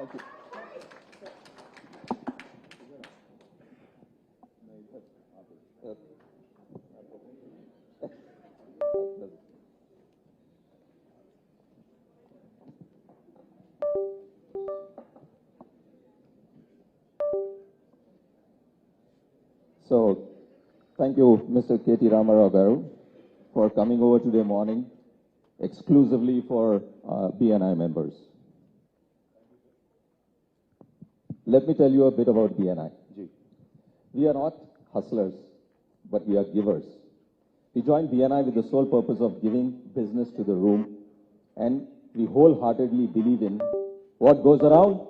Thank you. So, thank you, Mr. K.T. Ramarao Garu, for coming over today morning exclusively for BNI members. Let me tell you a bit about BNI. We are not hustlers, but we are givers. We joined BNI with the sole purpose of giving business to the room, and we wholeheartedly believe in what goes around.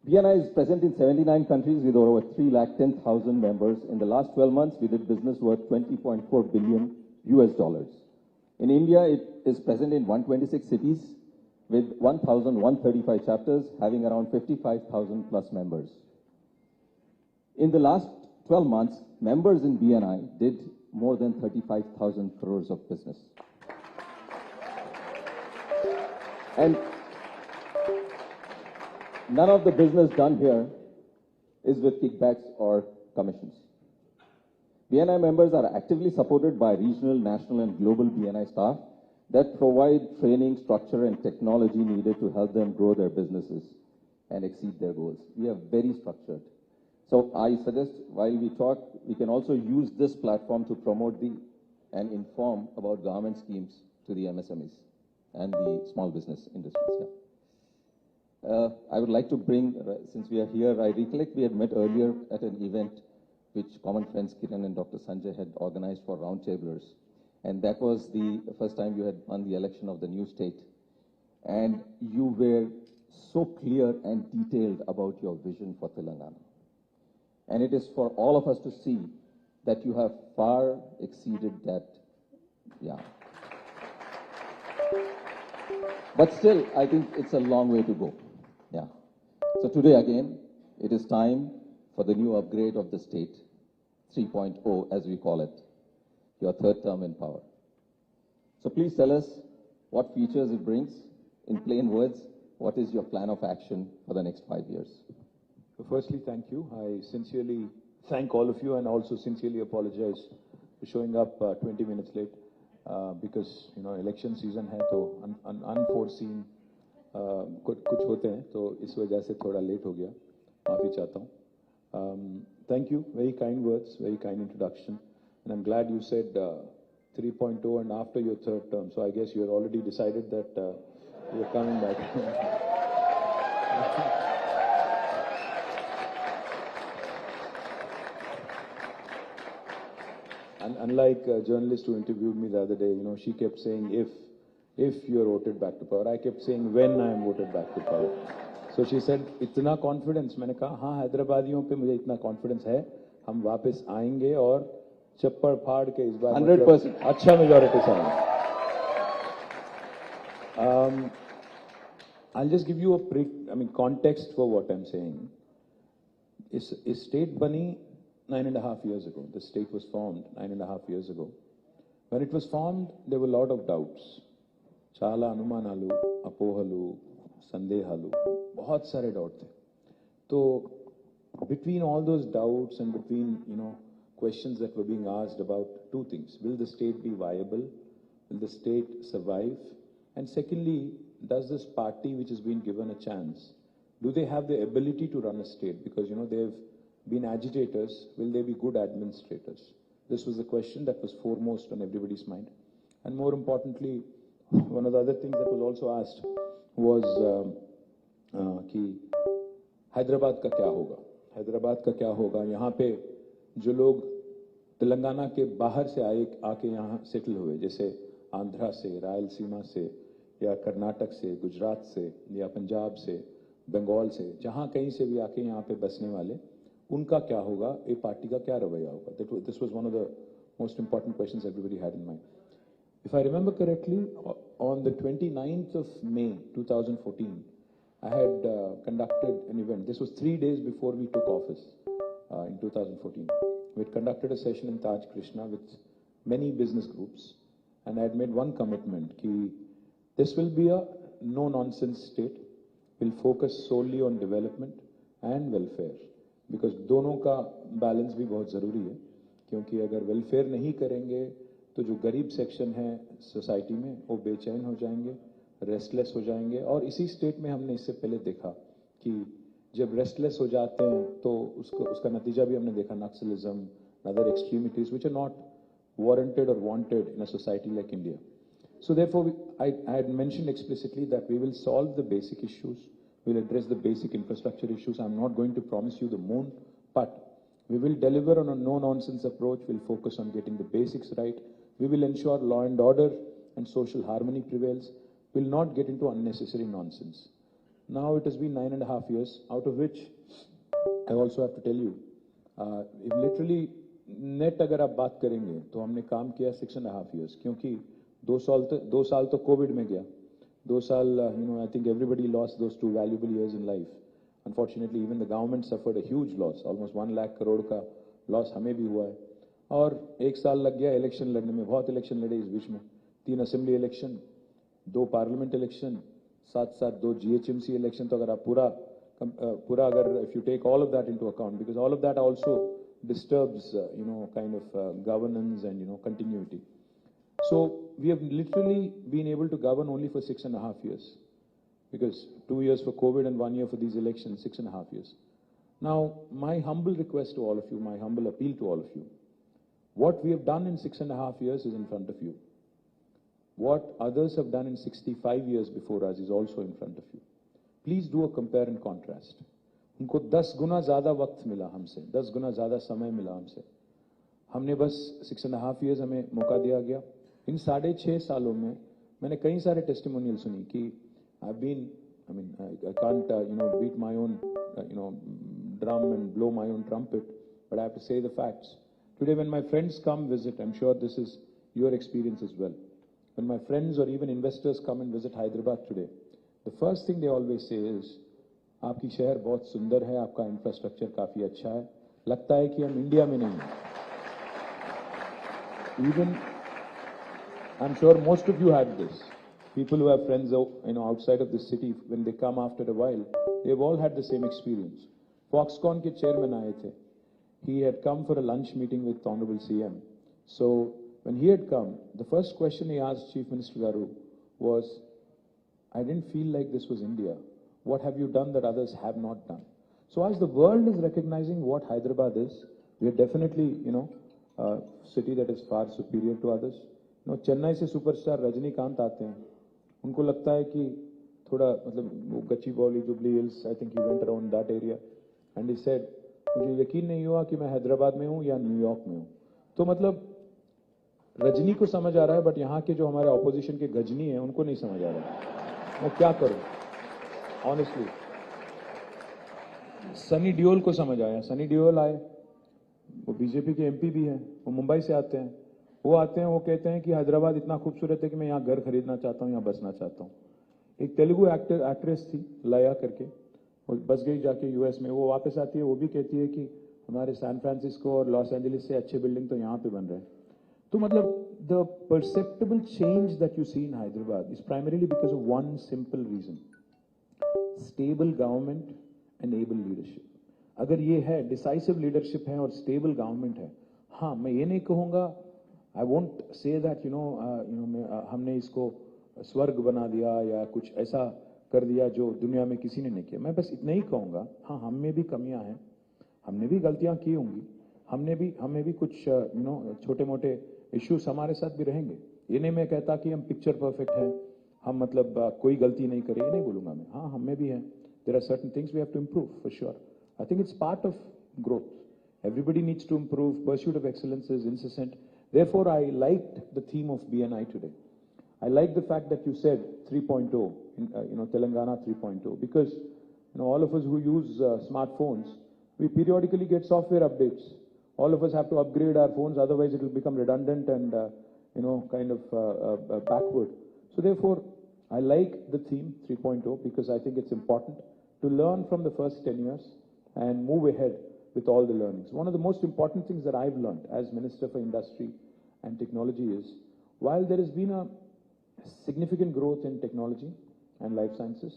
BNI is present in 79 countries with over 310,000 members. In the last 12 months, we did business worth $20.4 billion US. In India, it is present in 126 cities with 1,135 chapters, having around 55,000 plus members. In the last 12 months, members in BNI did more than 35,000 crores of business. And none of the business done here is with kickbacks or commissions. BNI members are actively supported by regional, national, and global BNI staff that provide training, structure, and technology needed to help them grow their businesses and exceed their goals. We are very structured. So I suggest while we talk, we can also use this platform to promote and inform about government schemes to the MSMEs and the small business industries. Yeah. I would like to bring, since we are here, I recollect we had met earlier at an event which common friends Kiran and Dr. Sanjay had organized for roundtablers. And that was the first time you had won the election of the new state. And you were so clear and detailed about your vision for Telangana. And it is for all of us to see that you have far exceeded that. Yeah. But still, I think it's a long way to go. Yeah. So today again, it is time for the new upgrade of the state, 3.0 as we call it, your third term in power. So please tell us what features it brings. In plain words, what is your plan of action for the next 5 years? So firstly, thank you. I sincerely thank all of you and also sincerely apologize for showing up 20 minutes late because, you know, election season hai, to unforeseen कुछ होते हैं, तो इस वजह से थोड़ा late हो गया, माफ़ी चाहता हूँ. Thank you, very kind words, very kind introduction, and I'm glad you said 3.0 and after your third term, so I guess you're already decided that you're coming back. And unlike a journalist who interviewed me the other day, you know, she kept saying if you're voted back to power. I kept saying when I am voted back to power. So she said, इतना confidence. मैंने कहा हाँ, हैदराबादियों पे मुझे इतना confidence है, हम वापस आएंगे और चप्पड़ फाड़ के इस बार 100% अच्छा majority से आएंगे. I'll just give you a context for what I'm saying. Is state bani 9.5 years ago. The state was formed 9.5 years ago. When it was formed, there were a lot of doubts. Chala anumanalu, apohalu, sandehalu, bahut sare doubt the. So between all those doubts and between, you know, questions that were being asked about two things: will the state be viable? Will the state survive? And secondly, does this party which has been given a chance, do they have the ability to run a state? Because, you know, they've been agitators. Will they be good administrators? This was the question that was foremost on everybody's mind. And more importantly, one of the other things that was also asked was कि हैदराबाद का क्या होगा? हैदराबाद का क्या होगा? यहाँ पे जो लोग तेलंगाना के बाहर से आके यहाँ सेटल हुए, जैसे आंध्रा से, रायलसीमा से, या कर्नाटक से, गुजरात से, या पंजाब से, बंगाल से, जहाँ कहीं से भी आके यहाँ पे बसने वाले, उनका क्या होगा? ये पार्टी का क्या रवैया होगा? This was one of the most important questions everybody had in mind. If I remember correctly, on the 29th of May 2014, I had conducted an event. This was 3 days before we took office in 2014. We had conducted a session in Taj Krishna with many business groups, and I had made one commitment: that this will be a no-nonsense state. will focus solely on development and welfare, because दोनों का balance भी बहुत ज़रूरी है, क्योंकि अगर welfare नहीं करेंगे तो जो गरीब सेक्शन है सोसाइटी में वो बेचैन हो जाएंगे, रेस्टलेस हो जाएंगे। और इसी स्टेट में हमने इससे पहले देखा कि जब रेस्टलेस हो जाते हैं तो उसका नतीजा भी हमने देखा, Naxalism, other extremities which are not warranted or wanted in a society like India. So therefore, I had mentioned explicitly that we will solve the basic issues, we'll address the basic infrastructure issues. I'm not going to promise you the moon, but we will deliver on a no-nonsense approach. We'll focus on getting the basics right. We will ensure law and order and social harmony prevails. We'll not get into unnecessary nonsense. Now it has been 9.5 years, out of which I also have to tell you, if literally net अगर आप बात करेंगे तो हमने काम किया 6.5 years, क्योंकि 2 साल तो कोविड में गया, 2 साल I think everybody lost those 2 valuable years in life. Unfortunately, even the government suffered a huge loss, almost 1 lakh crore का लॉस हमें भी हुआ है। और 1 साल लग गया इलेक्शन लड़ने में, बहुत इलेक्शन लड़े इस बीच में, 3 असेंबली इलेक्शन, 2 पार्लियामेंट इलेक्शन, साथ 2 GHMC इलेक्शन। तो अगर आप पूरा अगर if you take all of that into account, because all of that also disturbs kind of governance and continuity. So we have literally been able to govern only for 6.5 years, because 2 years for COVID and 1 year for these elections, 6.5 years. Now my humble request to all of you, my humble appeal to all of you, what we have done in 6.5 years is in front of you. What others have done in 65 years before us is also in front of you. Please do a compare and contrast. उनको 10 गुना ज़्यादा वक्त मिला हमसे, 10 गुना ज़्यादा समय मिला हमसे। हमने बस 6.5 years हमें मौका दिया गया। इन 6.5 सालों में मैंने कई सारे टेस्टिमोनियल सुनी कि I can't beat my own drum and blow my own trumpet, but I have to say the facts. Today when my friends come visit, I'm sure this is your experience as well. When my friends or even investors come and visit Hyderabad today, the first thing they always say is, आपकी शहर बहुत सुंदर है, आपका infrastructure काफी अच्छा है, लगता है कि हम इंडिया में नहीं हैं। Even, I'm sure most of you had this. People who have friends outside of the city, when they come after a while, they've all had the same experience. Foxconn के chairman आए थे. He had come for a lunch meeting with Honorable CM. So when he had come, the first question he asked Chief Minister Garu was, I didn't feel like this was India. What have you done that others have not done? So as the world is recognizing what Hyderabad is, we are definitely, a city that is far superior to others. Chennai से superstar Rajinikanth आते हैं, उनको लगता है कि थोड़ा वो Gachibowli, jubilee hills, I think he went around that area and he said, मुझे यकीन नहीं हुआ कि मैं हैदराबाद में हूँ या न्यूयॉर्क में हूँ। तो रजनी को समझ आ रहा है, बट यहाँ के जो हमारे ऑपोजिशन के गजनी हैं उनको नहीं समझ आ रहा है। मैं क्या करूँ? Honestly, सनी डियोल को समझ आया। सनी डियोल आए, वो बीजेपी के MP भी हैं, वो मुंबई से आते हैं। वो आते हैं, वो कहते हैं कि हैदराबाद इतना खूबसूरत है कि मैं यहाँ घर खरीदना चाहता हूँ, यहाँ बसना चाहता हूँ। एक तेलुगु एक्ट्रेस थी लया करके, वो बस गई जाके US में। वो वापस आती है, वो भी कहती है कि हमारे सैन फ्रांसिस्को और लॉस एंजलिस से अच्छे बिल्डिंग तो यहाँ पे बन रहे हैं। तो the perceptible change that you see in Hyderabad is primarily because of one simple reason: stable government and able leadership. अगर ये है, decisive leadership है और stable government है, हाँ, मैं ये नहीं कहूँगा, I won't say that हमने इसको स्वर्ग बना दिया या कुछ ऐसा कर दिया जो दुनिया में किसी ने नहीं किया। मैं बस इतना ही कहूँगा, हाँ, हम में भी कमियां हैं, हमने भी गलतियां की होंगी, हमें भी कुछ छोटे मोटे इश्यूज हमारे साथ भी रहेंगे। ये नहीं मैं कहता कि हम पिक्चर परफेक्ट हैं, हम कोई गलती नहीं करे, ये नहीं बोलूंगा मैं। हाँ, हमें भी है, there are certain things we have to improve for sure. I think it's part of growth. Everybody needs to improve. Pursuit of excellence is incessant. Therefore, I liked the theme of BNI today. I like the fact that you said 3.0, Telangana 3.0, because all of us who use smartphones, we periodically get software updates. All of us have to upgrade our phones, otherwise it will become redundant and backward. So therefore, I like the theme 3.0 because I think it's important to learn from the first 10 years and move ahead with all the learnings. One of the most important things that I've learned as Minister for Industry and Technology is, while there has been a significant growth in technology and life sciences,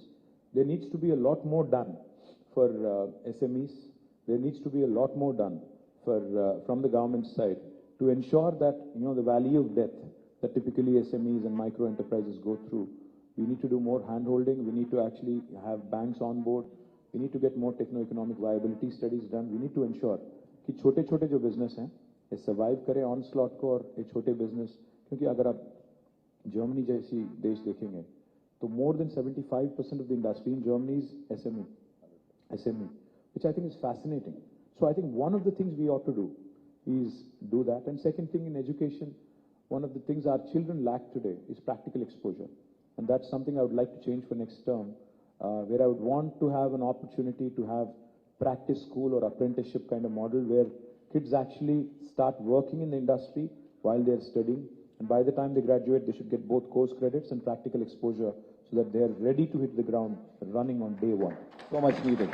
there needs to be a lot more done for SMEs. There needs to be a lot more done for from the government side to ensure that, you know, the valley of death that typically SMEs and micro enterprises go through. We need to do more hand-holding. We need to actually have banks on board. We need to get more techno-economic viability studies done. We need to ensure कि छोटे-छोटे जो business हैं, ये survive करें onslaught को और ये छोटे business, क्योंकि अगर आप जर्मनी जैसी देश देखेंगे, तो more than 75% of the industry in Germany is SME, which I think is fascinating. So I think one of the things we ought to do is do that. And second thing, in education, one of the things our children lack today is practical exposure. And that's something I would like to change for next term, where I would want to have an opportunity to have practice school or apprenticeship kind of model where kids actually start working in the industry while they're studying. And by the time they graduate, they should get both course credits and practical exposure so that they're ready to hit the ground running on day one. So much needed.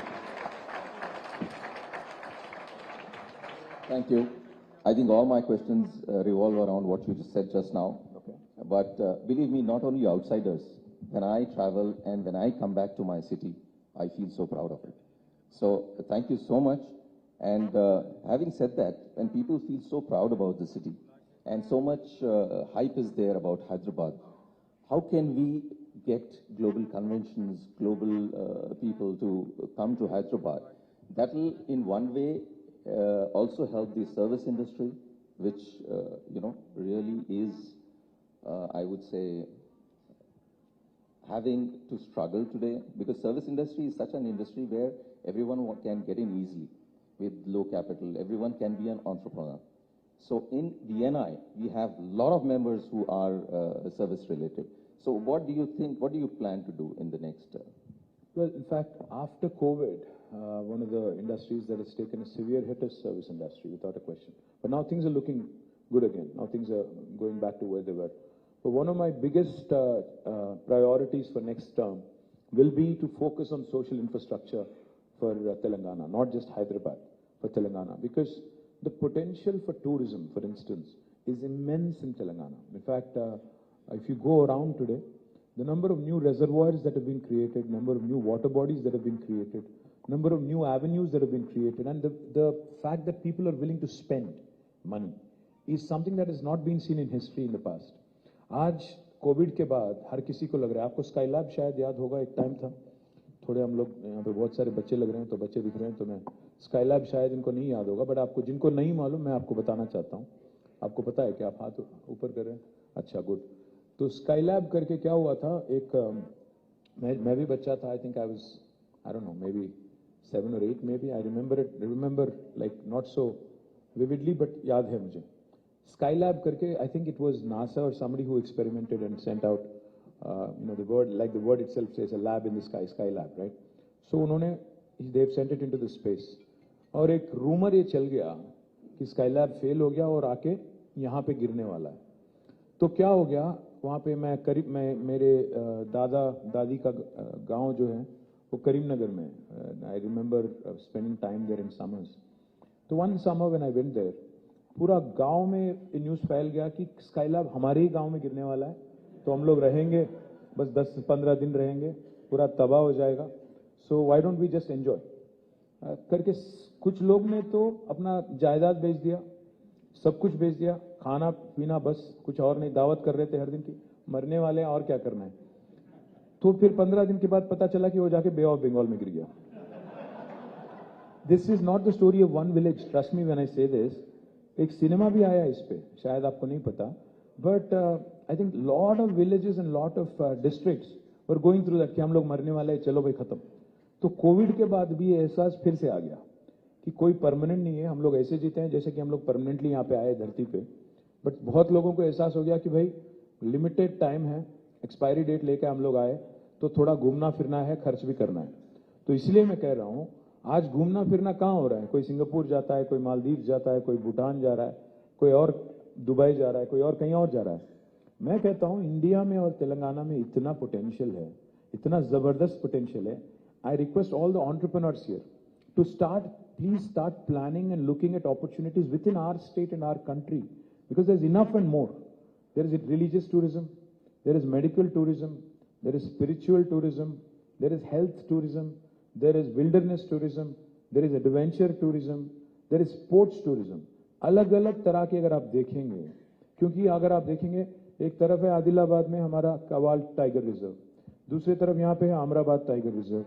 Thank you. I think all my questions revolve around what you just said just now. Okay. But believe me, not only outsiders, when I travel and when I come back to my city, I feel so proud of it. So thank you so much. And having said that, when people feel so proud about the city and so much hype is there about Hyderabad, how can we get global conventions, global people to come to Hyderabad? That will, in one way, also help the service industry, which, you know, really is, I would say, having to struggle today, because service industry is such an industry where everyone can get in easily with low capital. Everyone can be an entrepreneur. So in BNI, we have a lot of members who are service related. So what do you think, what do you plan to do in the next? Well, in fact, after COVID, one of the industries that has taken a severe hit is service industry, without a question. But now things are looking good again. Now things are going back to where they were. But one of my biggest priorities for next term will be to focus on social infrastructure for Telangana, not just Hyderabad, for Telangana. Because the potential for tourism, for instance, is immense in Telangana. In fact, if you go around today, the number of new reservoirs that have been created, number of new water bodies that have been created, number of new avenues that have been created, and the fact that people are willing to spend money is something that has not been seen in history in the past. आज Covid के बाद हर किसी को लग रहा है, आपको Skylab शायद याद होगा, एक टाइम था, थोड़े हम लोग यहाँ पे बहुत सारे बच्चे लग रहे हैं, तो बच्चे दिख रहे हैं, तो मैं स्काईलैब शायद इनको नहीं याद होगा, बट आपको जिनको नहीं मालूम मैं आपको बताना चाहता हूँ. आपको पता है कि आप हाथ ऊपर कर रहे हैं? अच्छा, गुड. तो स्काईलैब करके क्या हुआ था, एक मैं भी बच्चा था, I think I don't know, may be 7 or 8 maybe. I remember like not so vividly, but याद है मुझे. Skylab करके, I think it was NASA or somebody who experimented and sent out, you know, the word, like the word itself says, a lab in the sky, Skylab, right? So उन्होंने, they've sent it into the space. और एक rumor ये चल गया कि Skylab fail हो गया और आके यहाँ पे गिरने वाला है. तो क्या हो गया, वहाँ पे मैं मेरे दादा दादी का गांव जो है वो करीमनगर में. I remember spending time there in summers. तो one summer when I went there, पूरा गांव में न्यूज़ फैल गया कि स्काईलैब हमारे ही गांव में गिरने वाला है, तो हम लोग रहेंगे बस 10-15 दिन रहेंगे, पूरा तबाह हो जाएगा. So why don't we just enjoy करके कुछ लोग ने तो अपना जायदाद बेच दिया, सब कुछ बेच दिया, खाना पीना बस, कुछ और नहीं. दावत कर रहे थे हर दिन की, मरने वाले हैं और क्या करना है. तो फिर 15 दिन के बाद पता चला कि वो जाके बे ऑफ बंगाल में गिर गया. This is not the story of one village, trust me when I से दिस. एक सिनेमा भी आया इस पे, शायद आपको नहीं पता, but I think lot of villages and lot of districts were going through that कि हम लोग मरने वाले हैं, चलो भाई खत्म. तो कोविड के बाद भी एहसास फिर से आ गया कि कोई परमानेंट नहीं है, हम लोग ऐसे जीते हैं जैसे कि हम लोग परमानेंटली यहाँ पे आए धरती पे. बट बहुत लोगों को एहसास हो गया कि भाई लिमिटेड टाइम है, एक्सपायरी डेट लेके हम लोग आए, तो थोड़ा घूमना फिरना है, खर्च भी करना है. तो इसलिए मैं कह रहा हूँ, आज घूमना फिरना कहाँ हो रहा है, कोई सिंगापुर जाता है, कोई मालदीव जाता है, कोई भूटान जा रहा है, कोई और दुबई जा रहा है, कोई और कहीं और जा रहा है. मैं कहता हूँ इंडिया में और तेलंगाना में इतना पोटेंशियल है, इतना जबरदस्त पोटेंशियल है. I request all the entrepreneurs here to start, please start planning and looking at opportunities within our state and our country, because there is enough and more. There is religious tourism, there is medical tourism, there is spiritual tourism, there is health tourism, there is wilderness tourism, there is adventure tourism, there is sports tourism. अलग अलग तरह के अगर आप देखेंगे, क्योंकि अगर आप देखेंगे एक तरफ है आदिलाबाद में हमारा कवाल टाइगर रिजर्व, दूसरी तरफ यहाँ पे है आमराबाद टाइगर रिजर्व,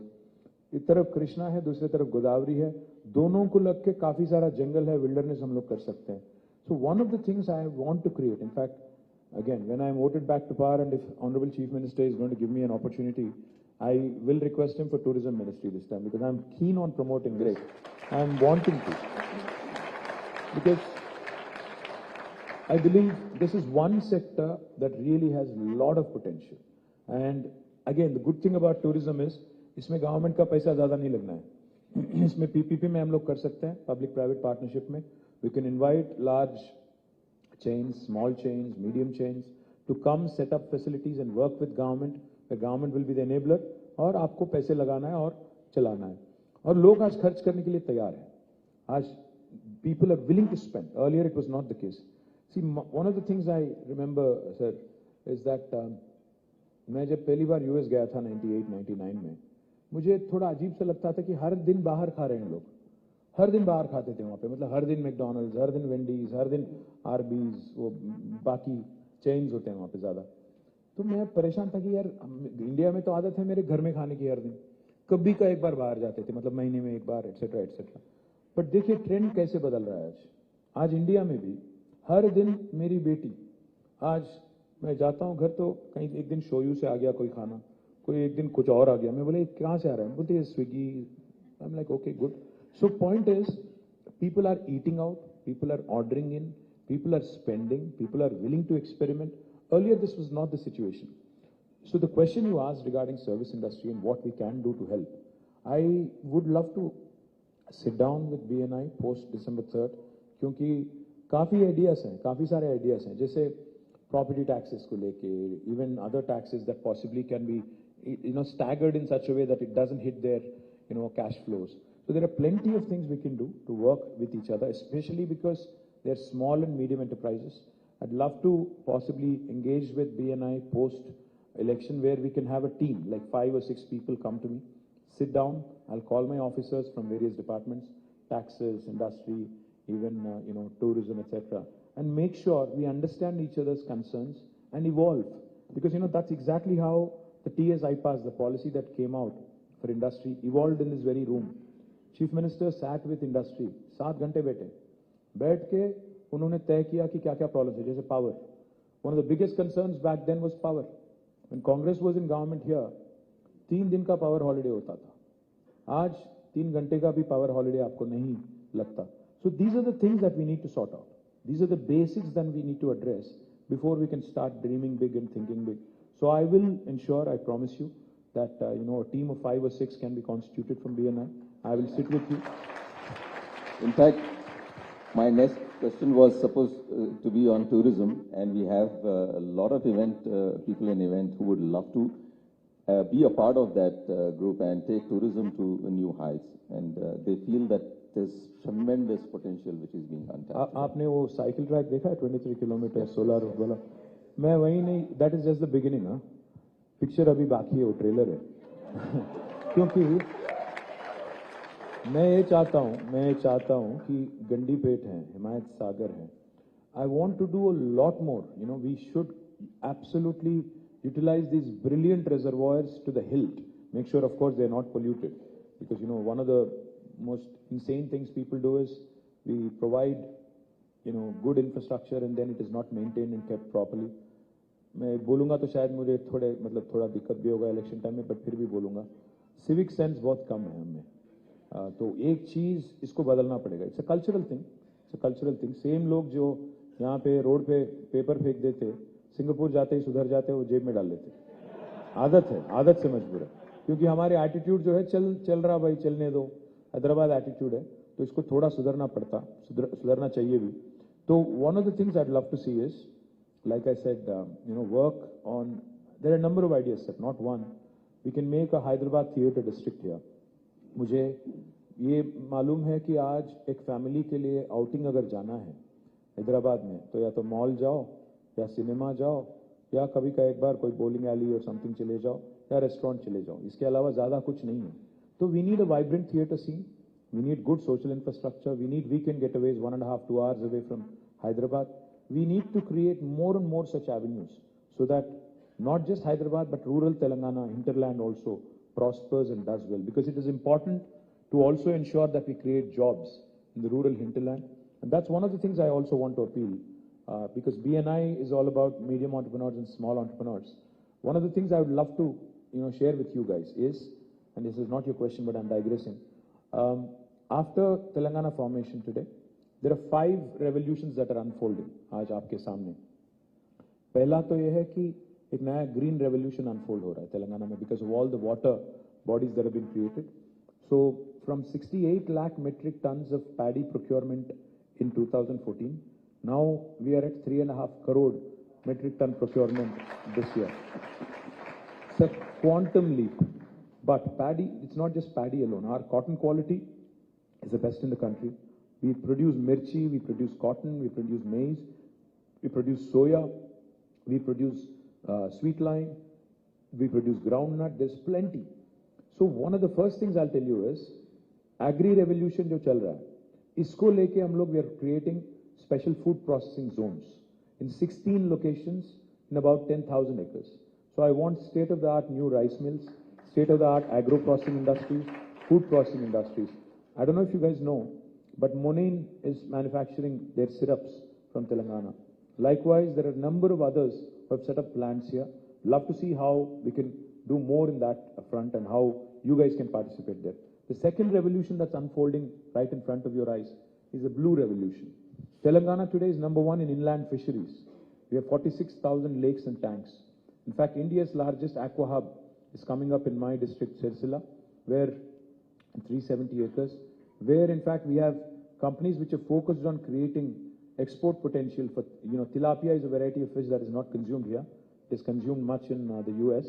एक तरफ कृष्णा है, दूसरी तरफ गोदावरी है, दोनों को लग के काफी सारा जंगल है, विल्डरनेस हम लोग कर सकते हैं. So one of the things I want to create, in fact, again, when I am voted back to power and if Honorable Chief Minister is going to give me an opportunity, I will request him for Tourism Ministry this time because I'm keen on promoting this. I'm wanting to. Because I believe this is one sector that really has a lot of potential. And again, the good thing about tourism is, इसमें government का पैसा ज़्यादा नहीं लगना है. इसमें PPP में हम लोग कर सकते हैं, पब्लिक प्राइवेट पार्टनरशिप में. We can invite large chains, small chains, medium chains to come set up facilities and work with government. The government will be the enabler और आपको पैसे लगाना है और चलाना है. और लोग आज खर्च करने के लिए तैयार हैं. आज people are willing to spend. Earlier it was not the case. See, one of the things I remember, sir, is that मैं जब पहली बार US गया था 98-99 में, मुझे थोड़ा अजीब सा लगता था कि हर दिन बाहर खा रहे हैं लोग. हर दिन बाहर खाते थे वहाँ पे, मतलब हर दिन मैकडॉनल्ड्स, हर दिन वेंडीज, हर दिन आरबीज, वो बाकी चेन्स होते हैं वहाँ पे ज़्यादा. तो मैं परेशान था कि यार इंडिया में तो आदत है मेरे घर में खाने की हर दिन, कभी का एक बार बाहर जाते थे, मतलब महीने में एक बार, एटसेट्रा एटसेट्रा. बट देखिए ट्रेंड कैसे बदल रहा है आज. आज इंडिया में भी हर दिन मेरी बेटी, आज मैं जाता हूँ घर तो कहीं एक दिन शोयू से आ गया कोई खाना, कोई एक दिन कुछ और आ गया. मैं बोले कहाँ से आ रहा है, बोलते ये Swiggy. I am like okay good. So point is, people are eating out, people are ordering in, people are spending, people are willing to experiment. Earlier, this was not the situation. So the question you asked regarding service industry and what we can do to help, I would love to sit down with BNI post December 3rd, क्योंकि काफ़ी ideas हैं, काफ़ी सारे ideas हैं, जैसे property taxes को लेके, even other taxes that possibly can be, staggered in such a way that it doesn't hit their, cash flows. So there are plenty of things we can do to work with each other, especially because they're small and medium enterprises. I'd love to possibly engage with BNI post-election where we can have a team, like 5 or 6 people come to me, sit down, I'll call my officers from various departments, taxes, industry, even, tourism, etc., and make sure we understand each other's concerns and evolve. Because, that's exactly how the TS IPAS, the policy that came out for industry, evolved in this very room. Chief Minister sat with industry, 7 घंटे बैठ के उन्होंने तय किया कि क्या क्या problem है. जैसे power, one of the biggest concerns back then was power. When Congress was in government here, 3 दिन का पावर हॉलिडे होता था. आज 3 घंटे का भी पावर हॉलिडे आपको नहीं लगता. So these are the things that we need to sort out. These are the basics that we need to address before we can start dreaming big and thinking big. So I will ensure, I promise you, that a team of 5 or 6 can be constituted from BNI. I will sit with you. In fact, my next question was supposed to be on tourism, and we have a lot of people in event who would love to be a part of that group and take tourism to new heights. And they feel that there's tremendous potential which is being untapped. आपने वो cycle track देखा है 23 kilometre 16 road वाला? मैं वही नहीं, that is just the beginning. Picture अभी बाकी है, वो ट्रेलर है. क्योंकि मैं ये चाहता हूँ कि गंडी पेट है, हिमायत सागर है. I want to do a lot more. We should absolutely utilize these brilliant reservoirs to the hilt. Make sure, of course, they're not polluted. Because, one of the most insane things people do is we provide, good infrastructure and then it is not maintained and kept properly. मैं बोलूँगा तो शायद मुझे थोड़ा दिक्कत भी होगा election time में, बट फिर भी बोलूँगा. सिविक सेंस बहुत कम है हमें. तो एक चीज़ इसको बदलना पड़ेगा. It's a cultural thing. Same लोग जो यहाँ पे रोड पे पेपर फेंक देते, सिंगापुर जाते ही सुधर जाते, वो जेब में डाल लेते. आदत से मजबूर है, क्योंकि हमारे एटीट्यूड जो है चल रहा भाई, चलने दो, हैदराबाद एटीट्यूड है, तो इसको थोड़ा सुधरना चाहिए भी. तो one of the things I love to see is, like I said, work on, there are a number of ideas, sir, not one. We can make a Hyderabad theatre district here. मुझे ये मालूम है कि आज एक family के लिए outing अगर जाना है हैदराबाद में, तो या तो मॉल जाओ, या सिनेमा जाओ, या कभी का एक बार कोई बॉलिंग एली और समथिंग चले जाओ, या रेस्टोरेंट चले जाओ, इसके अलावा ज़्यादा कुछ नहीं है. तो we need a vibrant theatre scene, we need good social infrastructure, we need weekend getaways 1.5 2 hours away from Hyderabad. We need to create more and more such avenues so that not just Hyderabad but rural Telangana, hinterland also prospers and does well, because it is important to also ensure that we create jobs in the rural hinterland. And that's one of the things I also want to appeal, because BNI is all about medium entrepreneurs and small entrepreneurs. One of the things I would love to share with you guys is, and this is not your question but I'm digressing, after Telangana formation today, there are 5 revolutions that are unfolding आज आपके सामने. पहला तो ये है कि एक नया green revolution unfold हो रहा है तेलंगाना में because of all the water bodies that have been created. So from 68 lakh metric tons of paddy procurement in 2014, now we are at 3.5 crore metric ton procurement this year. It's a quantum leap. But paddy, it's not just paddy alone. Our cotton quality is the best in the country. We produce mirchi, we produce cotton, we produce maize, we produce soya, we produce sweet lime, we produce groundnut. There's plenty. So one of the first things I'll tell you is, agri revolution जो चल रहा है, इसको लेके हम लोग we are creating special food processing zones in 16 locations in about 10,000 acres. So I want state-of-the-art new rice mills, state-of-the-art agro-processing industries, food processing industries. I don't know if you guys know, but Monain is manufacturing their syrups from Telangana. Likewise, there are a number of others who have set up plants here. Love to see how we can do more in that front and how you guys can participate there. The second revolution that's unfolding right in front of your eyes is the blue revolution. Telangana today is number 1 in inland fisheries. We have 46,000 lakes and tanks. In fact, India's largest aqua hub is coming up in my district, Sirsila, where 370 acres, where in fact we have companies which are focused on creating export potential for, tilapia is a variety of fish that is not consumed here. It is consumed much in the US.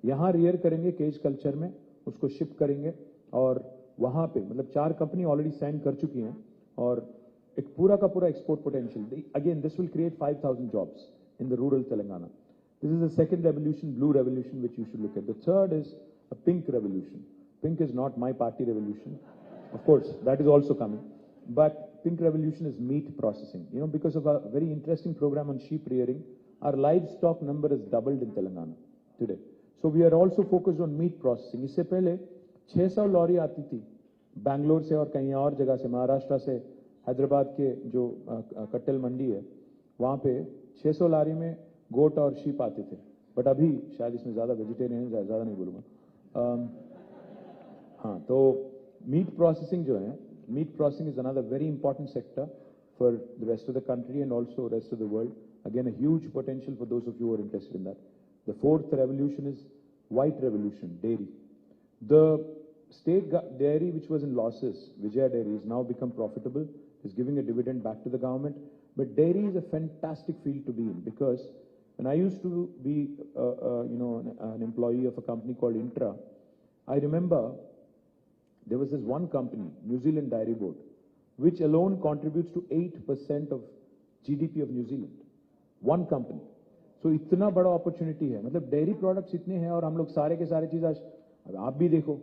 यहाँ rear करेंगे cage culture में, उसको ship करेंगे और वहाँ पे मतलब 4 company already sign कर चुकी हैं और एक पूरा का पूरा export potential. Again, this will create 5,000 jobs in the rural Telangana. This is the second revolution, blue revolution, which you should look at. The third is a pink revolution. Pink is not my party revolution. Of course, that is also coming. But pink revolution is meat processing. Because of a very interesting program on sheep rearing, our livestock number has doubled in Telangana today. So we are also focused on meat processing. इससे पहले 600 lorry आती थी बैंगलोर से और कहीं और जगह से, महाराष्ट्र से, हैदराबाद के जो कट्टल मंडी है वहाँ पे 600 लॉरी में गोट और शीप आते थे. बट अभी शायद इसमें ज़्यादा वेजिटेरियन ज़्यादा नहीं बोलूँगा. हाँ, तो मीट प्रोसेसिंग जो है, meat processing is another very important sector for the rest of the country and also rest of the world. Again, a huge potential for those of you who are interested in that. The fourth revolution is white revolution, dairy. The state dairy which was in losses, Vijaya Dairy, has now become profitable, is giving a dividend back to the government. But dairy is a fantastic field to be in, because when I used to be, an employee of a company called Intra, I remember there was this one company, New Zealand Dairy Board, which alone contributes to 8% of GDP of New Zealand. One company. So इतना बड़ा opportunity है, मतलब dairy products इतने हैं और हम लोग सारे के सारे चीज़ आज, आप भी देखो,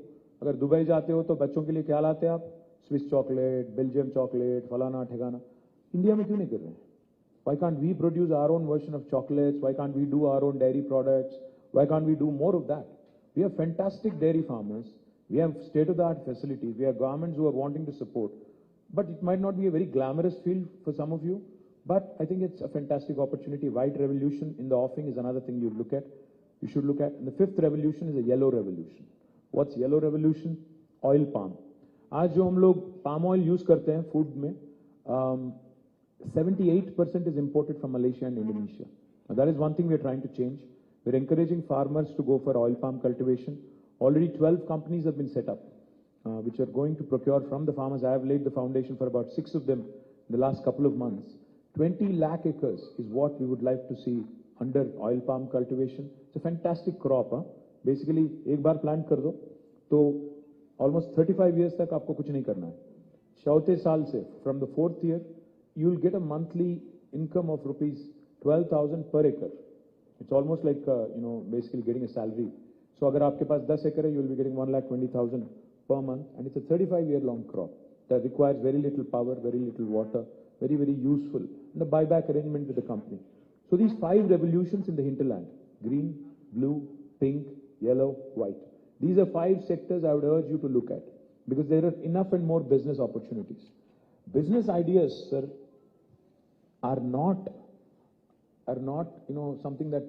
अगर दुबई जाते हो तो बच्चों के लिए क्या लाते हैं आप? स्विस चॉकलेट, बेल्जियम चॉकलेट, फलाना ठिकाना. इंडिया में क्यों नहीं कर रहे हैं? Why can't we produce our own version of chocolates? Why can't we do our own dairy products? Why can't we do more of that? We have fantastic dairy farmers. We have state-of-the-art facilities. We have governments who are wanting to support. But it might not be a very glamorous field for some of you. But I think it's a fantastic opportunity. White revolution in the offing is another thing you look at. You should look at. And the fifth revolution is a yellow revolution. What's yellow revolution? Oil palm. आज जो हम लोग palm oil use करते हैं food में, 78% is imported from Malaysia and Indonesia. Now that is one thing we are trying to change. We're encouraging farmers to go for oil palm cultivation. Already 12 companies have been set up, which are going to procure from the farmers. I have laid the foundation for about 6 of them in the last couple of months. 20 lakh acres is what we would like to see under oil palm cultivation. It's a fantastic crop. Basically, एक बार plant कर दो, तो almost 35 years तक आपको कुछ नहीं करना है. चौथे साल से, from the 4th year, you'll get a monthly income of rupees 12,000 per acre. It's almost like, basically getting a salary So अगर आपके पास 10 एकड़ है, you will be getting 1,20,000 per month, and it's a 35-year-long crop that requires very little power, very little water, very, very useful, and a buyback arrangement with the company. So these 5 revolutions in the hinterland, green, blue, pink, yellow, white. These are 5 sectors I would urge you to look at, because there are enough and more business opportunities. Business ideas, sir, are not, something that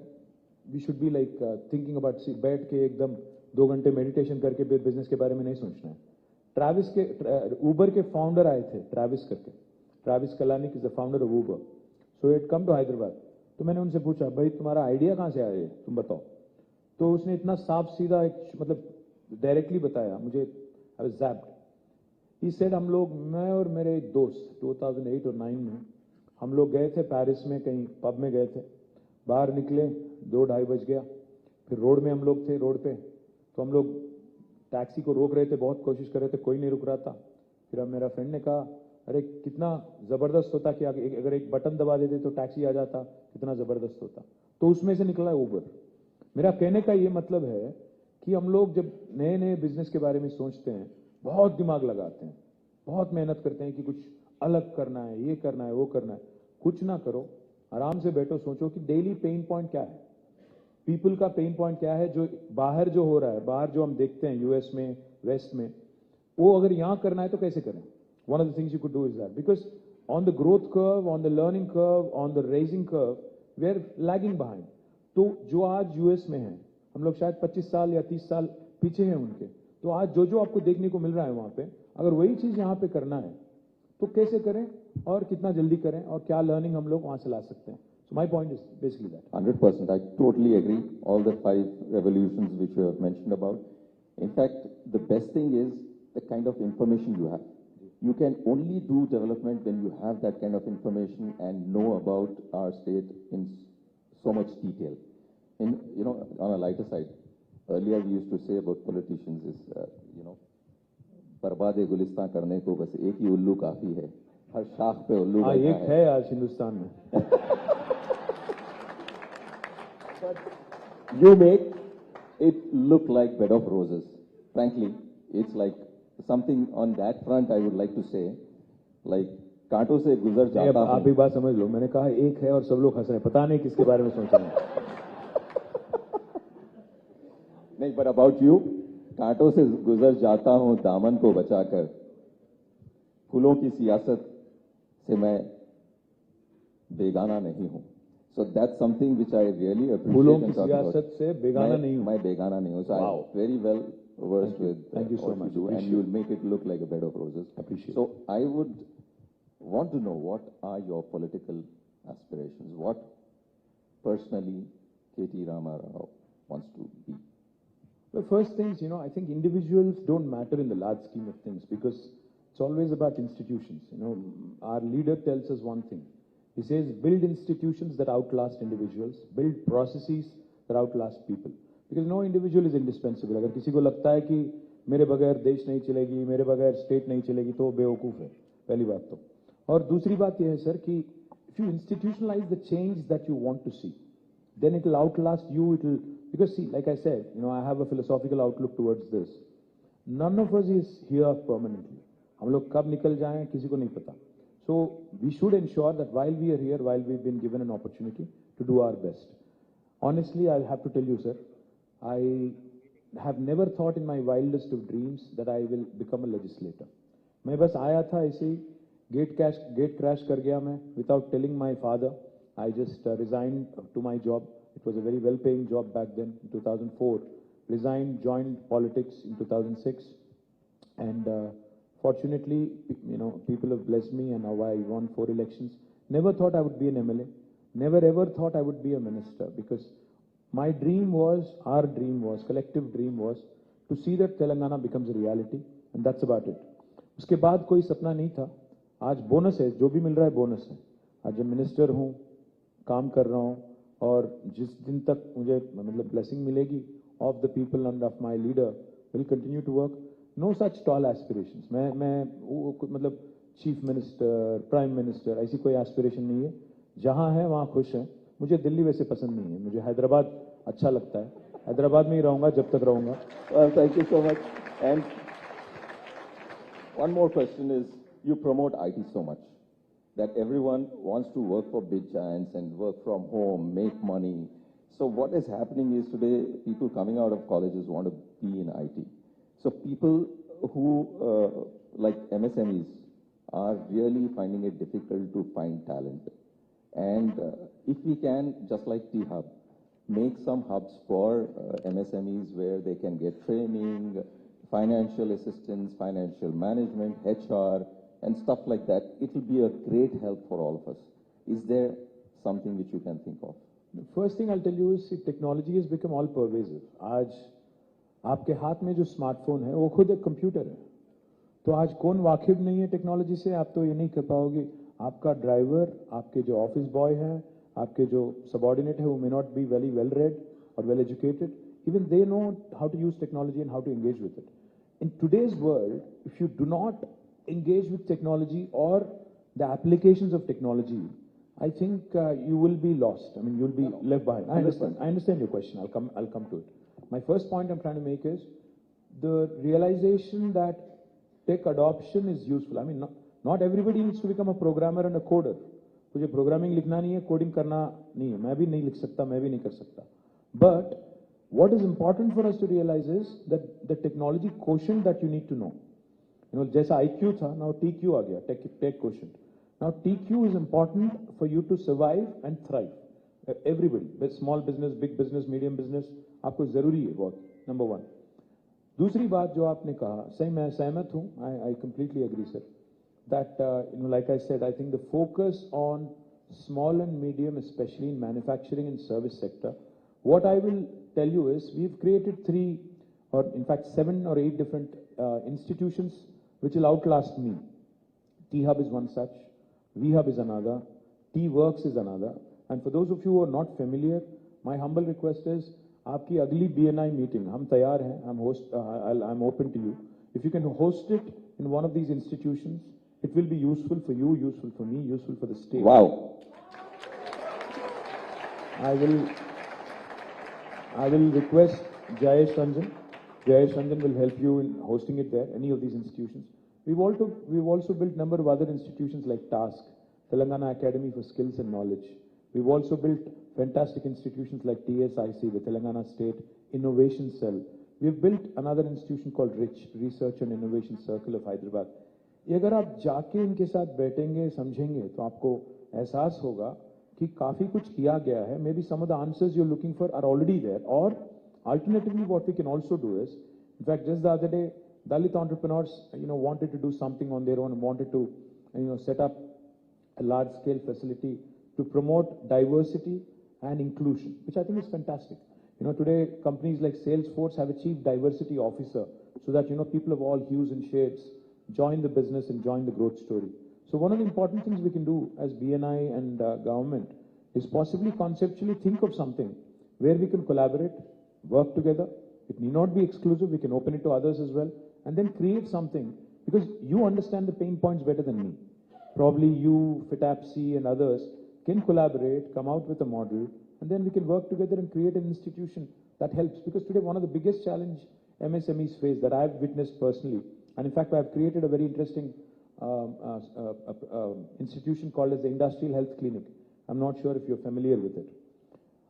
we should be like thinking about. See, बैठ के एकदम 2 घंटे meditation करके फिर business के बारे में नहीं सोचना है. ट्रैविस के उबर के फाउंडर आए थे, ट्रैविस करके. Travis Kalanick is the founder of Uber. So it come to Hyderabad. तो मैंने उनसे पूछा, भाई तुम्हारा आइडिया कहाँ से आया है, तुम बताओ. तो उसने इतना साफ सीधा मतलब डायरेक्टली बताया मुझे. I was ज़ैप्ड. ही सेड हम लोग, मैं और मेरे एक दोस्त 2008 और 9 में हम लोग गए थे पेरिस में, कहीं पब में गए थे. बाहर निकले 2-2:30 बज गया. फिर रोड में हम लोग थे, रोड पे. तो हम लोग टैक्सी को रोक रहे थे, बहुत कोशिश कर रहे थे, कोई नहीं रुक रहा था. फिर अब मेरा फ्रेंड ने कहा, अरे कितना ज़बरदस्त होता कि अगर एक बटन दबा देते तो टैक्सी आ जाता, कितना ज़बरदस्त होता. तो उसमें से निकला उबर. मेरा कहने का ये मतलब है कि हम लोग जब नए नए बिजनेस के बारे में सोचते हैं, बहुत दिमाग लगाते हैं, बहुत मेहनत करते हैं कि कुछ अलग करना है, ये करना है, वो करना है. कुछ ना करो, आराम से बैठो, सोचो कि डेली पेन पॉइंट क्या है, पीपल का पेन पॉइंट क्या है, जो बाहर जो हो रहा है, बाहर जो हम देखते हैं यूएस में, वेस्ट में, वो अगर यहाँ करना है तो कैसे करें. One of the things you could do is that, because on the growth curve, on the learning curve, on the raising curve, we are lagging behind. तो जो आज यूएस में है, हम लोग शायद 25 साल या 30 साल पीछे हैं उनके. तो आज जो जो आपको देखने को मिल रहा है वहां पे, अगर वही चीज यहाँ पे करना है तो कैसे करें और कितना जल्दी करें और क्या लर्निंग हम लोग वहां से ला सकते हैं. So my point is basically that. 100%. I totally agree. All the 5 revolutions which you have mentioned about. In fact, the best thing is the kind of information you have. You can only do development when you have that kind of information and know about our state in so much detail. In, on a lighter side, earlier we used to say about politicians is, बर्बाद गुलिस्तान करने को बस एक ही उल्लू काफी है. हर शाख पे उल्लू एक है आज हिंदुस्तान में. You make it look like bed of roses. Frankly, it's like something on that front I would like to say, like कांटों से गुजर जाता हूं. आप एक बात समझ लो, मैंने कहा एक है और सब लोग हंस रहे हैं, पता नहीं किसके बारे में सोच रहे हैं. नहीं, but about you, कांटों से गुजर जाता हूं दामन को बचाकर. फूलों की सियासत से मैं बेगाना नहीं हूं. So that's something which I really appreciate. फूलों की सियासत से बेगाना नहीं हूं. मैं बेगाना नहीं हूं. So wow. I'm very well versed with thank you so much. You do, and you will make it look like a bed of roses. Appreciate. So I would want to know, what are your political aspirations? What personally K.T. Rama Rao wants to be? Well, first things, I think individuals don't matter in the large scheme of things, because it's always about institutions. Our leader tells us one thing. He says, build institutions that outlast individuals, build processes that outlast people. Because no individual is indispensable. अगर किसी को लगता है कि मेरे बगैर देश नहीं चलेगी, मेरे बगैर स्टेट नहीं चलेगी, तो बेवकूफ है, पहली बात तो. और दूसरी बात यह है सर कि if you institutionalize the change that you want to see, then it will outlast you. It will, because see, like I said, I have a philosophical outlook towards this. None of us is here permanently. हम लोग कब निकल जाएं किसी को नहीं पता. So we should ensure that while we are here, while we've been given an opportunity, to do our best. Honestly, I'll have to tell you, sir, I have never thought in my wildest of dreams that I will become a legislator. मैं बस आया था ऐसे ही, gate crash कर गया मैं, without telling my father. I just resigned to my job. It was a very well-paying job back then, in 2004. Resigned, joined politics in 2006, and fortunately, people have blessed me, and now I won 4 elections. Never thought I would be an MLA. Never ever thought I would be a minister, because my dream was, our dream was, collective dream was, to see that Telangana becomes a reality, and that's about it. उसके बाद कोई सपना नहीं था. आज bonus है, जो भी मिल रहा है बोनस है. आज जब मिनिस्टर हूँ, काम कर रहा हूँ, और जिस दिन तक मुझे मतलब ब्लेसिंग मिलेगी of the people and of my leader, will continue to work. No such tall aspirations. मैं मतलब चीफ मिनिस्टर, प्राइम मिनिस्टर, ऐसी कोई एस्पिरेशन नहीं है. जहाँ है वहाँ खुश है. मुझे दिल्ली वैसे पसंद नहीं है, मुझे हैदराबाद अच्छा लगता है. हैदराबाद में ही रहूंगा जब तक रहूंगा. Well, thank you so much. And one more question is, you promote IT so much that everyone wants to work for big giants and work from home, make money. So what is happening is today, people coming out of colleges want to be in IT. So people who, like MSMEs, are really finding it difficult to find talent. And if we can, just like T-Hub, make some hubs for MSMEs where they can get training, financial assistance, financial management, HR, and stuff like that, it will be a great help for all of us. Is there something which you can think of? The first thing I'll tell you is technology has become all pervasive. आज आपके हाथ में जो smartphone है वो खुद एक computer है. तो आज कौन वाकिफ नहीं है टेक्नोलॉजी से, आप तो ये नहीं कर पाओगे. आपका ड्राइवर, आपके जो ऑफिस बॉय हैं, आपके जो सबऑर्डिनेट है, वो may not be very well read और well educated. Even they know how to use technology and how to engage with it. In today's world, if you do not engage with technology or the applications of technology, I think you will be lost. I mean, you'll be left behind. I understand your question. I'll come to it. My first point I'm trying to make is the realization that tech adoption is useful. I mean, not everybody needs to become a programmer and a coder. मुझे programming लिखना नहीं है, coding करना नहीं है. मैं भी नहीं लिख सकता, मैं भी नहीं कर सकता. But what is important for us to realize is that the technology quotient that you need to know. You know, जैसा IQ था, now TQ आ गया, tech quotient. Now TQ is important for you to survive and thrive. Everybody, small business, big business, medium business, आपको जरूरी है बहुत. Number one. दूसरी बात जो आपने कहा, सही मैं सहमत हूँ. I completely agree, sir. That like I said, I think the focus on small and medium, especially in manufacturing and service sector. What I will tell you is we've created 3 or in fact 7 or 8 different institutions which will outlast me. T-Hub is one such, V-Hub is another, T-Works is another. And for those of you who are not familiar, my humble request is आपकी अगली BNI meeting, हम तैयार हैं, I'm open to you. If you can host it in one of these institutions, it will be useful for you, useful for me, useful for the state. Wow. I will request Jayesh Ranjan. Jayesh Ranjan will help you in hosting it there, any of these institutions. We've also built a number of other institutions like TASK, Telangana Academy for Skills and Knowledge. We've also built fantastic institutions like TSIC, the Telangana State Innovation Cell. We've built another institution called RICH, Research and Innovation Circle of Hyderabad. ये अगर आप जाके इनके साथ बैठेंगे, समझेंगे, तो आपको एहसास होगा कि काफी कुछ किया गया है. Maybe some of the answers you're looking for are already there. Or alternatively, what we can also do is, in fact, just the other day, Dalit entrepreneurs, wanted to do something on their own and wanted to, set up a large-scale facility to promote diversity and inclusion, which I think is fantastic. Today companies like Salesforce have a chief diversity officer, so that people of all hues and shades join the business and join the growth story. So one of the important things we can do as BNI and government is possibly conceptually think of something where we can collaborate, work together. It need not be exclusive. We can open it to others as well, and then create something, because you understand the pain points better than me. Probably you, FITAPC and others can collaborate, come out with a model, and then we can work together and create an institution that helps. Because today one of the biggest challenge MSMEs face that I've witnessed personally, and in fact I've created a very interesting institution called as the Industrial Health Clinic. I'm not sure if you're familiar with it.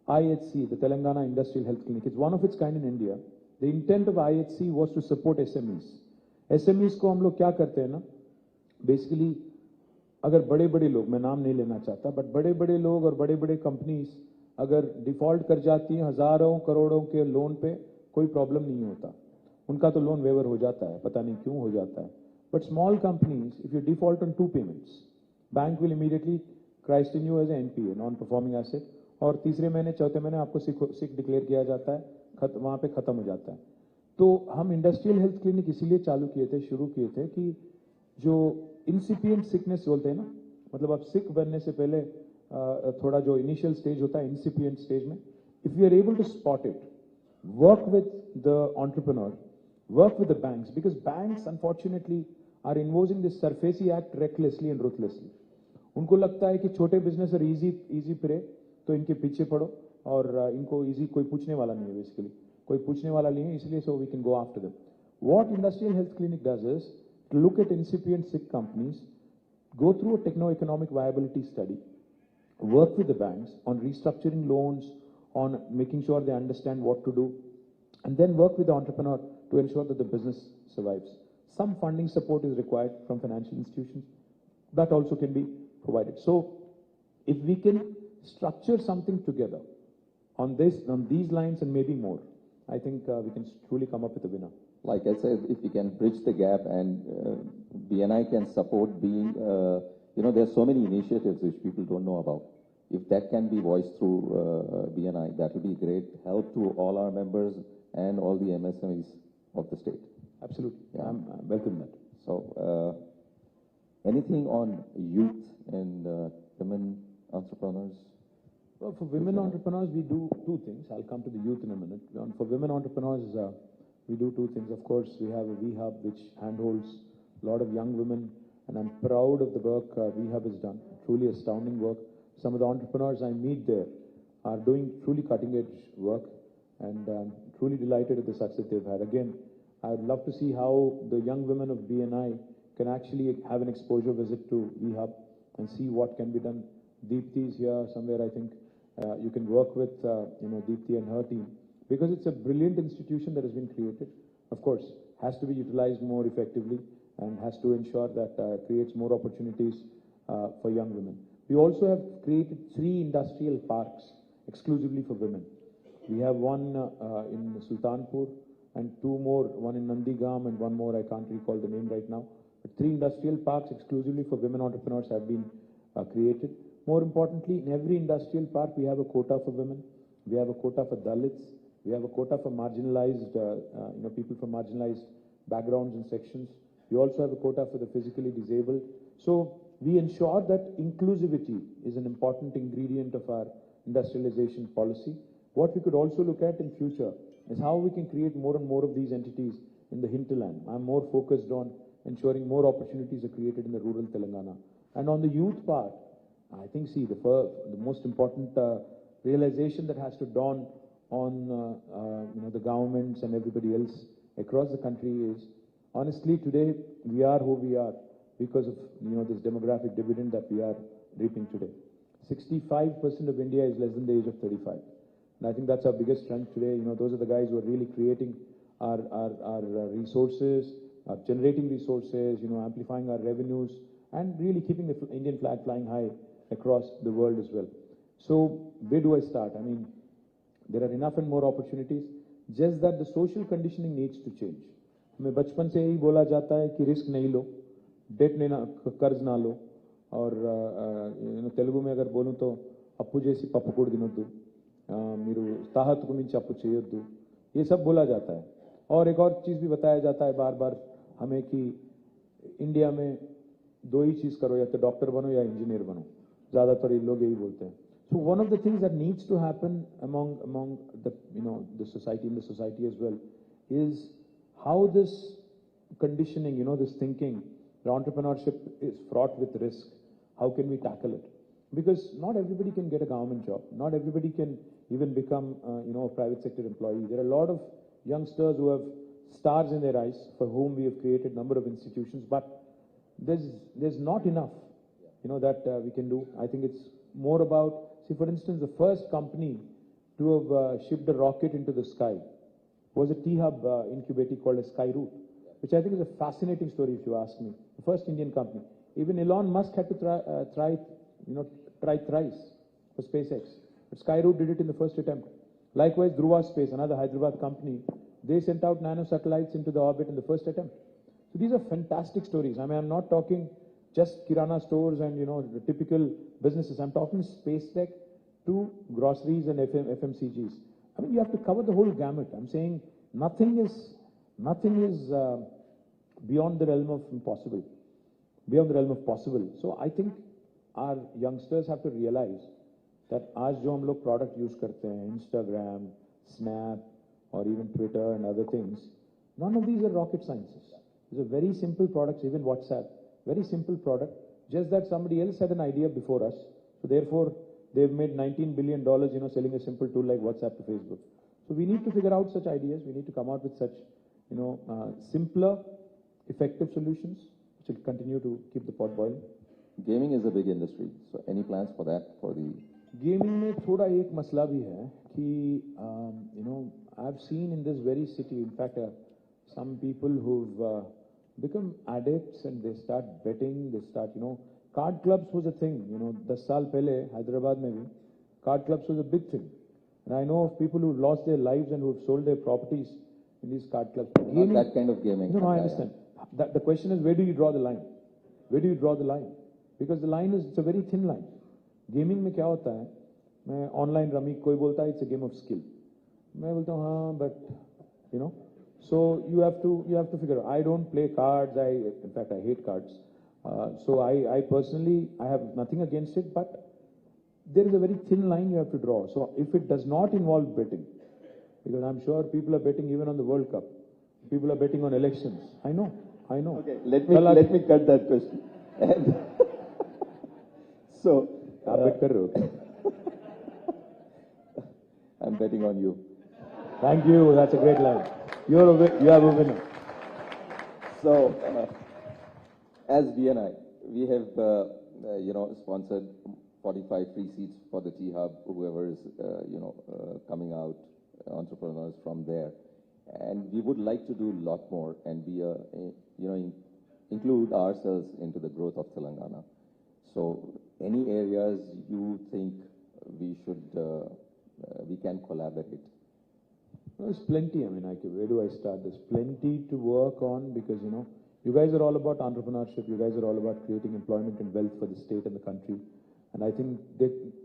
IHC, the Telangana Industrial Health Clinic, it's one of its kind in India. The intent of IHC was to support SMEs. SMEs को हम लोग क्या करते हैं ना, basically अगर बड़े-बड़े लोग, मैं नाम नहीं लेना चाहता, but बड़े-बड़े लोग और बड़े-बड़े कंपनीज अगर डिफॉल्ट कर जाती हैं हजारों करोड़ों के लोन पे, कोई प्रॉब्लम नहीं होता. उनका तो लोन वेवर हो जाता है, पता नहीं क्यों हो जाता है. But small companies, if you default on 2 payments, bank will immediately christen you as an NPA, non-performing asset, और तीसरे महीने चौथे महीने आपको सिक डिक्लेयर किया जाता है, वहां पे खत्म हो जाता है. तो हम इंडस्ट्रियल हेल्थ क्लिनिक इसीलिए शुरू किए थे कि जो इंसिपिएंट सिकनेस बोलते हैं ना, मतलब आप सिक बनने से पहले थोड़ा जो इनिशियल स्टेज होता है इंसिपिएंट स्टेज में, if you are able to spot it, work with the entrepreneur, work with the banks, because banks unfortunately are imposing this SARFAESI Act recklessly and ruthlessly. उनको लगता है कि छोटे बिजनेसर इजी फिरे तो इनके पीछे पड़ो, और इनको इजी कोई पूछने वाला नहीं है बेसिकली. कोई पूछने वाला नहीं है, इसलिए so we can go after them. What Industrial Health Clinic does is to look at incipient sick companies, go through a techno-economic viability study, work with the banks on restructuring loans, on making sure they understand what to do, and then work with the entrepreneur to ensure that the business survives. Some funding support is required from financial institutions. That also can be provided. So if we can structure something together on these lines and maybe more, I think we can truly come up with a winner. Like I said, if we can bridge the gap and BNI can support being, there's so many initiatives which people don't know about. If that can be voiced through BNI, that will be great help to all our members and all the MSMEs of the state. Absolutely. Yeah. I'm welcome that. So, anything on youth and women entrepreneurs? Well, for women entrepreneurs, we do two things. I'll come to the youth in a minute. For women entrepreneurs, we do two things. Of course, we have a V-Hub which handholds a lot of young women, and I'm proud of the work V-Hub has done. Truly astounding work. Some of the entrepreneurs I meet there are doing truly cutting-edge work, and I'm truly delighted at the success they've had. Again, I'd love to see how the young women of BNI can actually have an exposure visit to V-Hub and see what can be done. Deepti is here somewhere, I think. You can work with, Deepti and her team, because it's a brilliant institution that has been created. Of course, has to be utilized more effectively and has to ensure that creates more opportunities for young women. We also have created 3 industrial parks exclusively for women. We have one in Sultanpur and 2 more, one in Nandigam and one more, I can't recall the name right now. But 3 industrial parks exclusively for women entrepreneurs have been created. More importantly, in every industrial park, we have a quota for women. We have a quota for Dalits. We have a quota for marginalized, people from marginalized backgrounds and sections. We also have a quota for the physically disabled. So we ensure that inclusivity is an important ingredient of our industrialization policy. What we could also look at in future is how we can create more and more of these entities in the hinterland. I'm more focused on ensuring more opportunities are created in the rural Telangana. And on the youth part, I think, the most important realization that has to dawn on the governments and everybody else across the country is, honestly, today we are who we are because of this demographic dividend that we are reaping today. 65% of India is less than the age of 35, and I think that's our biggest strength today. Those are the guys who are really creating our resources, generating resources, amplifying our revenues, and really keeping the Indian flag flying high across the world as well. So where do I start? I mean, there are enough and more opportunities, just that the social conditioning needs to change. हमें बचपन से ही बोला जाता है कि risk नहीं लो, date लेना, कर्ज ना लो, और तेलुगु में अगर बोलूं तो अप्पू जैसी पप्पू कोड दिनोद्दु, మీరు తాహతుకు మించి అప్పు చేయొద్దు, ये सब बोला जाता है. और एक और चीज़ भी बताया जाता है बार बार हमें कि इंडिया में 2 ही चीज़ करो, या तो डॉक्टर बनो या इंजीनियर बनो. ज़्यादातर लोग यही बोलते हैं. So one of the things that needs to happen among the society, in the society as well, is how this conditioning, this thinking, the entrepreneurship is fraught with risk. How can we tackle it? Because not everybody can get a government job. Not everybody can even become, a private sector employee. There are a lot of youngsters who have stars in their eyes for whom we have created a number of institutions, but there's not enough, that we can do. I think it's more about, see, for instance, the first company to have shipped a rocket into the sky was a T-Hub incubator called a Skyroot, which I think is a fascinating story if you ask me. The first Indian company. Even Elon Musk had to try thrice for SpaceX. But Skyroot did it in the first attempt. Likewise, Dhruva Space, another Hyderabad company, they sent out nano satellites into the orbit in the first attempt. So these are fantastic stories. I mean, I'm not talking just Kirana stores and, the typical businesses. I'm talking space tech to groceries and FMCGs. I mean, you have to cover the whole gamut. I'm saying nothing is beyond the realm of impossible, beyond the realm of possible. So I think our youngsters have to realize that आज जो हम लोग product use करते हैं, Instagram, Snap, or even Twitter and other things, none of these are rocket sciences. These are very simple products, even WhatsApp, very simple product, just that somebody else had an idea before us. So therefore, they've made $19 billion, selling a simple tool like WhatsApp to Facebook. So So we need to figure out such ideas. We need to come out with such, simpler, effective solutions which will continue to keep the pot boiling. Gaming is a big industry, so any plans for that, for the... Gaming में थोड़ा एक मसला भी है कि I've seen in this very city, in fact, some people who've become addicts and they start betting, they start, card clubs was a thing, 10 साल पहले Hyderabad में भी card clubs was a big thing. And I know of people who've lost their lives and who've sold their properties in these card clubs. Not that kind of gaming. No, I understand. The question is, where do you draw the line? Where do you draw the line? Because the line is, it's a very thin line. Gaming में क्या होता है? मैं online rummy कोई बोलता है it's a game of skill. मैं बोलता हूँ हाँ, but so you have to figure out. I don't play cards. In fact I hate cards. So I personally I have nothing against it, but there is a very thin line you have to draw. So if it does not involve betting, because I'm sure people are betting even on the World Cup, people are betting on elections. I know. Okay, let me cut that question. And so आप bet कर रहे हो? I'm betting on you. Thank you. That's a great line. You are a winner. So, as BNI, we have, sponsored 45 free seats for the T-Hub, whoever is, coming out, entrepreneurs from there. And we would like to do a lot more and be, include ourselves into the growth of Telangana. So, any areas you think we should, we can collaborate? There's plenty. I mean, where do I start? There's plenty to work on because, you guys are all about entrepreneurship. You guys are all about creating employment and wealth for the state and the country. And I think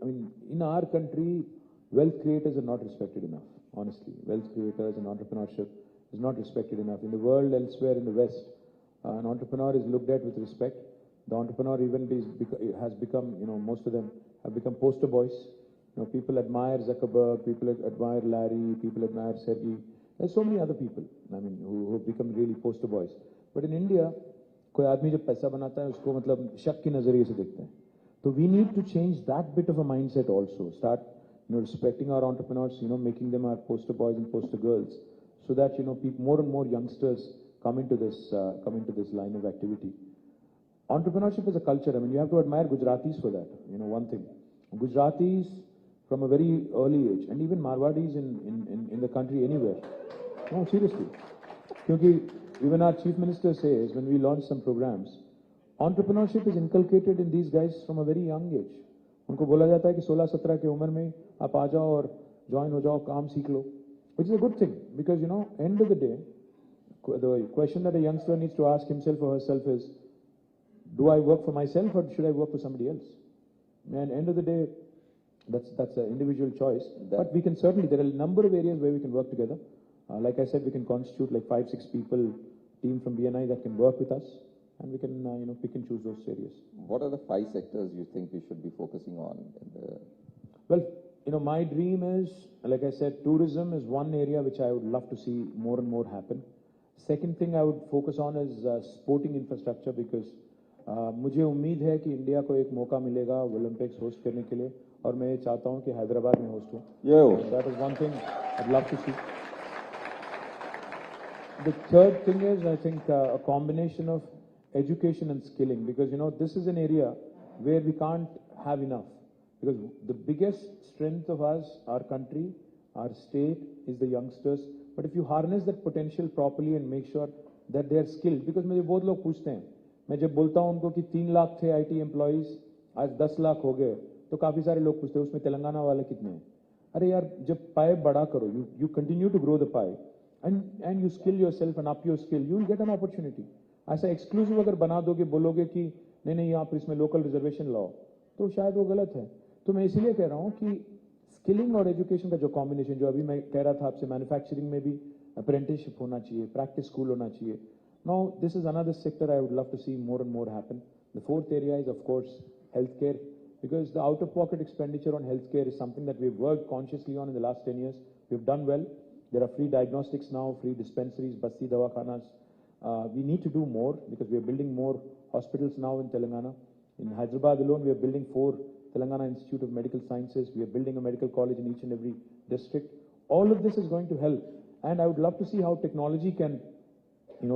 in our country, wealth creators are not respected enough, honestly. Wealth creators and entrepreneurship is not respected enough. In the world, elsewhere in the West, an entrepreneur is looked at with respect. The entrepreneur even has become, most of them have become poster boys. People admire Zuckerberg, people admire Larry, people admire Sergey. There's so many other people, who have become really poster boys. But in India, कोई आदमी जब पैसा बनाता है उसको मतलब शक की नजरिए से देखते हैं. So we need to change that bit of a mindset also. Start, respecting our entrepreneurs, making them our poster boys and poster girls, so that more and more youngsters come into this line of activity. Entrepreneurship is a culture. You have to admire Gujaratis for that. One thing, Gujaratis from a very early age, and even Marwadis in the country anywhere. No, seriously. Because even our chief minister says when we launch some programs, entrepreneurship is inculcated in these guys from a very young age. उनको बोला जाता है कि 16-17 की उम्र में आप आ जाओ और join हो जाओ, काम सीख लो, which is a good thing because end of the day, the question that a youngster needs to ask himself or herself is, do I work for myself or should I work for somebody else? And end of the day, that's an individual choice. But we can certainly, there are a number of areas where we can work together. Like I said, we can constitute like 5-6 people, team from BNI that can work with us, and we can, pick and choose those areas. What are the 5 sectors you think we should be focusing on? Well, my dream is, like I said, tourism is one area which I would love to see more and more happen. Second thing I would focus on is sporting infrastructure because मुझे उम्मीद है कि India को एक मौका मिलेगा Olympics host करने के लिए और मैं ये चाहता हूं कि हैदराबाद में होस्ट हो. That is one thing I'd love to see. The third thing is, I think, a combination of education and skilling because, this is an area where we can't have enough because the biggest strength of us, our country, our state is the youngsters. But if you harness that potential properly and make sure that they are skilled, because मुझे बहुत लोग पूछते हैं, मैं जब बोलता हूं उनको कि 3 लाख थे IT एम्प्लॉइज आज 10 लाख हो गए तो काफी सारे लोग पूछते हैं उसमें तेलंगाना वाले कितने हैं. अरे यार जब पाए बड़ा करो, you continue to grow the pie and you skill yourself and up your skill, you will get an opportunity. ऐसा एक्सक्लूसिव अगर बना दोगे, बोलोगे कि नहीं यहाँ पर इसमें लोकल रिजर्वेशन लाओ, तो शायद वो गलत है. तो मैं इसीलिए कह रहा हूँ कि स्किलिंग और एजुकेशन का जो कॉम्बिनेशन, जो अभी मैं कह रहा था आपसे, मैन्युफैक्चरिंग में भी अप्रेंटिसशिप होना चाहिए, प्रैक्टिस स्कूल होना चाहिए. Now, this is another sector I would love to see more and more happen. The fourth area is, of course, healthcare, because the out-of-pocket expenditure on healthcare is something that we've worked consciously on in the last 10 years. We've done well. There are free diagnostics now, free dispensaries, basti dawakhanas. We need to do more because we are building more hospitals now in Telangana. In Hyderabad alone, we are building 4 Telangana Institute of Medical Sciences. We are building a medical college in each and every district. All of this is going to help. And I would love to see how technology can,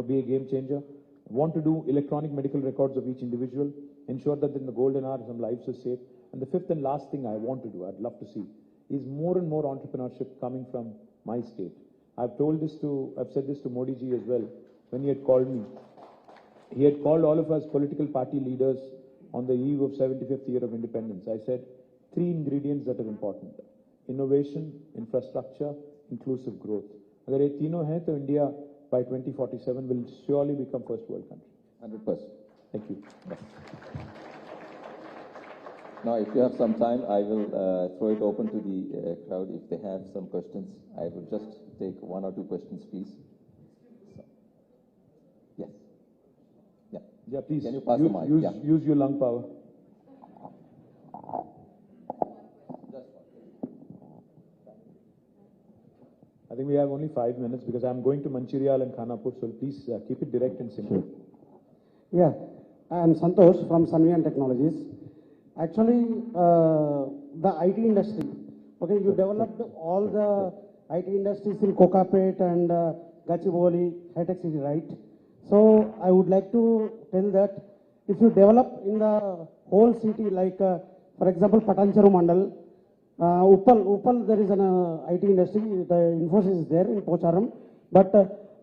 be a game changer. Want to do electronic medical records of each individual, ensure that in the golden hour some lives are saved. And the fifth and last thing I want to do, I'd love to see, is more and more entrepreneurship coming from my state. I've said this to Modi ji as well when he had called me. He had called all of us political party leaders on the eve of 75th year of independence. I said 3 ingredients that are important: innovation, infrastructure, inclusive growth. Agar ye तीनों हैं तो India by 2047 will surely become first world country. 100%. Thank you. Now, if you have some time, I will throw it open to the crowd. If they have some questions, I will just take 1 or 2 questions, please. So, yes. Yeah, please. Can you pass the mic? Use your lung power. I think we have only 5 minutes because I'm going to Mancherial and Khanapur, so please keep it direct and simple. Yeah, I'm Santosh from Sunvian Technologies. Actually, the IT industry, okay, you developed all the IT industries in Kokapet and Gachibowli, high-tech city, right? So I would like to tell that if you develop in the whole city, like for example, Patancheru Mandal, Uppal, there is an IT industry. The Infosys is there in Pocharam, but I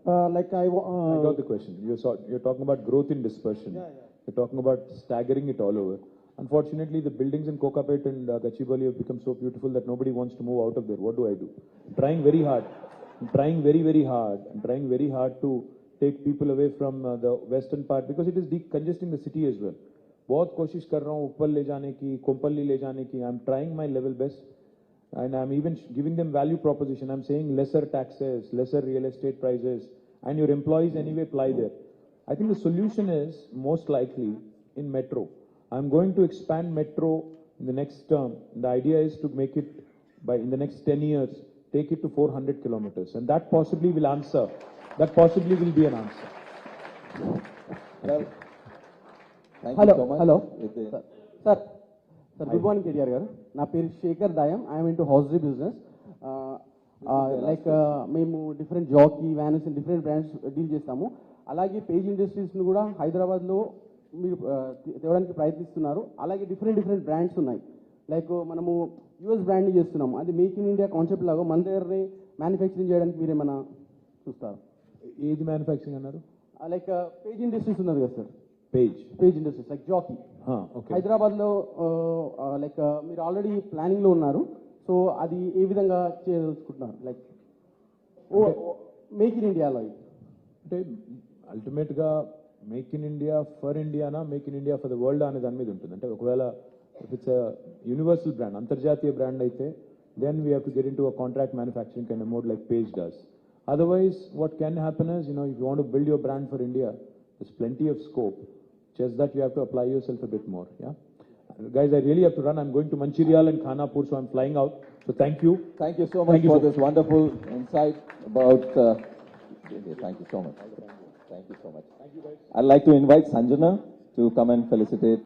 got the question. You're talking about growth in dispersion. Yeah. You're talking about staggering it all over. Unfortunately, the buildings in Kokapet and Gachibowli have become so beautiful that nobody wants to move out of there. What do I do? I'm trying very hard. I'm trying very hard. I'm trying very hard to take people away from the western part because it is decongesting the city as well. बहुत कोशिश कर रहा हूँ ऊपर ले जाने की, कोम्पल्ली ले जाने की. I'm trying my level best, and I'm even giving them value proposition. I'm saying lesser taxes, lesser real estate prices, and your employees anyway fly there. I think the solution is most likely in metro. I'm going to expand metro in the next term. The idea is to make it in the next 10 years, take it to 400 kilometers, and that possibly will answer. That possibly will be an answer. Well, thank Hello, you so much. hello. Sir, good Hi. morning, KTR garu. Na peru Shekhar Dayam. I am into hosiery business. మేము different Jockey Vans different brands deal చేస్తాము. అలాగే page ఇండస్ట్రీస్ని కూడా హైదరాబాద్లో మీరు తేవడానికి ప్రయత్నిస్తున్నారు. అలాగే different brands ఉన్నాయి. లైక్ మనము యూఎస్ బ్రాండ్ని చేస్తున్నాము. అది మేక్ ఇన్ ఇండియా కాన్సెప్ట్ లాగా మన దగ్గరనే మ్యానుఫ్యాక్చరింగ్ చేయడానికి మీరు ఏమైనా చూస్తారు? ఏది మ్యానుఫ్యాక్చరింగ్ అన్నారు? లైక్ పేజ్ ఇండస్ట్రీస్ ఉన్నది కదా sir, Page Industries like Jockey okay. హైదరాబాద్లో లైక్ మీరు ఆల్రెడీ ప్లానింగ్లో ఉన్నారు. సో అది ఏ విధంగా చేయదలుచుకుంటున్నారు? లైక్ మేక్ ఇన్ ఇండియాలో అంటే అల్టిమేట్గా మేక్ ఇన్ ఇండియా ఫర్ ఇండియానా make in India for the world అనే దాని మీద ఉంటుంది. అంటే ఒకవేళ ఇఫ్ ఇట్స్ యూనివర్సల్ బ్రాండ్, అంతర్జాతీయ బ్రాండ్ అయితే then we have to get into a contract manufacturing kind of mode like Page does. Otherwise, what can happen is, if you want to build your brand for India, there's plenty of scope. Just that you have to apply yourself a bit more, yeah? Guys, I really have to run. I'm going to Mancherial and Khanapur, so I'm flying out. So thank you. Thank you so much for this wonderful insight about... thank you so much. Thank you so much. Thank you, guys. I'd like to invite Sanjana to come and felicitate